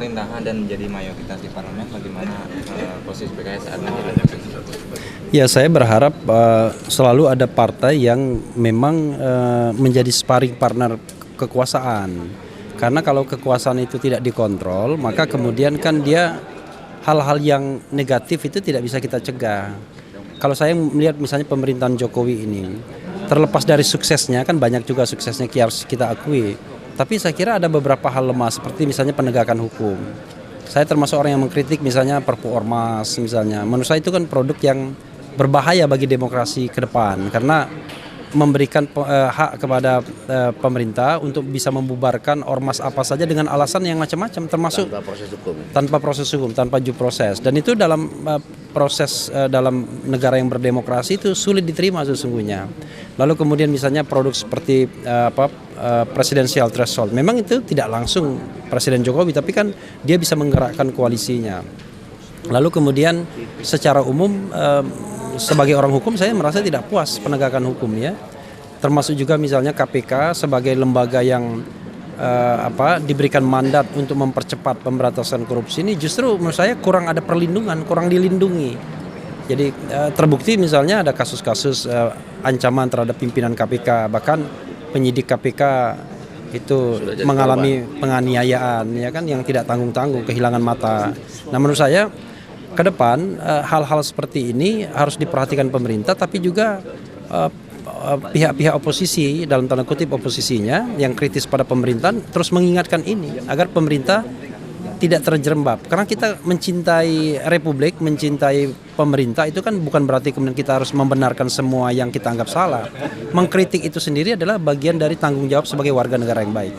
pemerintahan dan menjadi mayoritas di parlemen, bagaimana posisi PKS saat nanti? Ya, saya berharap selalu ada partai yang memang menjadi sparring partner kekuasaan. Karena kalau kekuasaan itu tidak dikontrol, maka kemudian kan dia hal-hal yang negatif itu tidak bisa kita cegah. Kalau saya melihat misalnya pemerintahan Jokowi ini, terlepas dari suksesnya, kan banyak juga suksesnya harus kita akui. Tapi saya kira ada beberapa hal lemah, seperti misalnya penegakan hukum. Saya termasuk orang yang mengkritik misalnya Perpu Ormas misalnya. Menurut saya itu kan produk yang berbahaya bagi demokrasi ke depan, karena memberikan hak kepada pemerintah untuk bisa membubarkan ormas apa saja dengan alasan yang macam-macam, termasuk tanpa proses hukum, tanpa due process. Dan itu dalam proses dalam negara yang berdemokrasi itu sulit diterima sesungguhnya. Lalu kemudian misalnya produk seperti presidensial threshold, memang itu tidak langsung Presiden Jokowi, tapi kan dia bisa menggerakkan koalisinya. Lalu kemudian secara umum sebagai orang hukum saya merasa tidak puas penegakan hukum ya, termasuk juga misalnya KPK sebagai lembaga yang diberikan mandat untuk mempercepat pemberantasan korupsi ini justru menurut saya kurang ada perlindungan, kurang dilindungi. Jadi terbukti misalnya ada kasus-kasus ancaman terhadap pimpinan KPK, bahkan penyidik KPK itu mengalami penganiayaan ya kan, yang tidak tanggung-tanggung, kehilangan mata. Nah, menurut saya ke depan hal-hal seperti ini harus diperhatikan pemerintah, tapi juga pihak-pihak oposisi, dalam tanda kutip oposisinya yang kritis pada pemerintahan, terus mengingatkan ini agar pemerintah tidak terjerembab. Karena kita mencintai republik, mencintai pemerintah, itu kan bukan berarti kemudian kita harus membenarkan semua yang kita anggap salah. Mengkritik itu sendiri adalah bagian dari tanggung jawab sebagai warga negara yang baik.